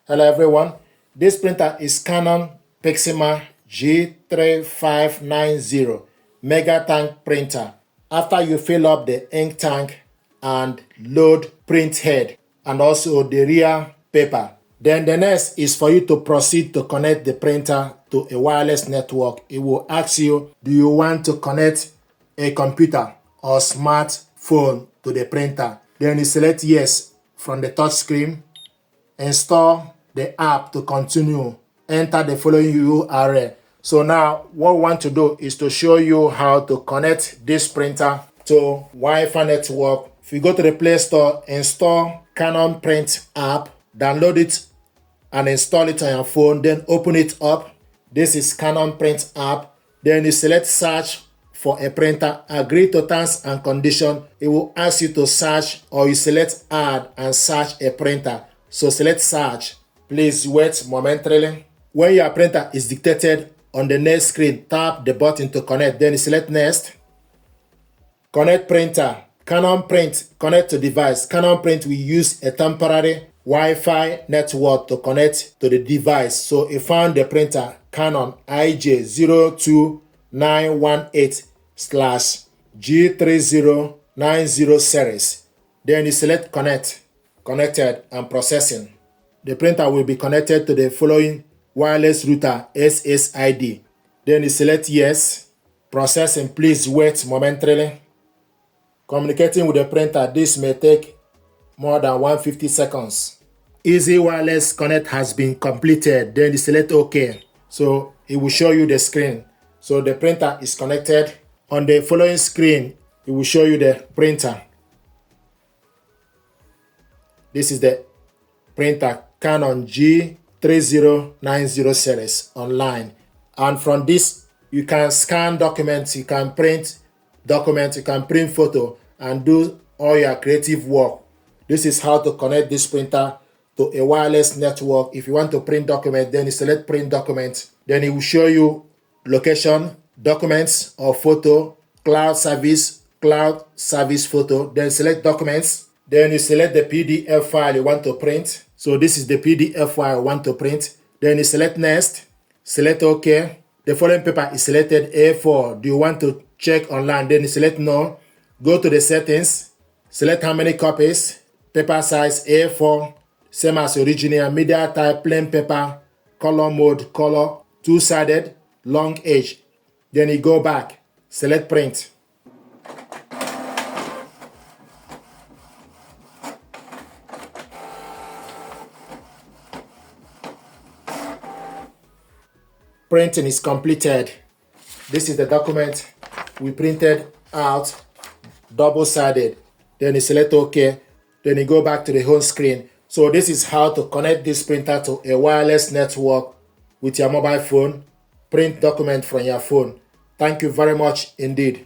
Hello everyone, this printer is Canon Pixma G3590 Mega Tank printer. After you fill up the ink tank and load print head and also the rear paper, then the next is for you to proceed to connect the printer to a wireless network. It will ask you, do you want to connect a computer or smartphone to the printer? Then you select yes from the touch screen. Install the app to continue. Enter the following URL. So now what we want to do is to show you how to connect this printer to Wi-Fi network. If you go to the Play Store, install Canon Print app, download it and install it on your phone, then open it up. This is Canon Print app. Then you select search for a printer, agree to terms and condition. It will ask you to search, or you select add and search a printer. So select search. Please wait momentarily. When your printer is dictated on the next screen, tap the button to connect. Then you select next. Connect printer. Canon Print, connect to device. Canon Print will use a temporary Wi-Fi network to connect to the device. So you found the printer Canon IJ02918/G3090 series. Then you select connect. Connected and processing. The printer will be connected to the following wireless router SSID. Then you select yes. Processing, please wait momentarily. Communicating with the printer, this may take more than 150 seconds. Easy wireless connect has been completed. Then you select OK. So it will show you the screen. So the printer is connected. On the following screen, it will show you the printer. This is the printer Canon G3090 series online. And from this, you can scan documents, you can print documents, you can print photo and do all your creative work. This is how to connect this printer to a wireless network. If you want to print document, then you select print document. Then it will show you location, documents or photo, cloud service photo. Then select documents. Then you select the PDF file you want to print. So this is the PDF file I want to print. Then you select next, select OK. The following paper is selected A4. Do you want to check online? Then you select no. Go to the settings, select how many copies, paper size A4, same as original, media type, plain paper, color mode, color, two-sided, long edge. Then you go back, select print. Printing is completed. This is the document we printed out, double-sided. Then you select OK. Then you go back to the home screen. So this is how to connect this printer to a wireless network with your mobile phone. Print document from your phone. Thank you very much indeed.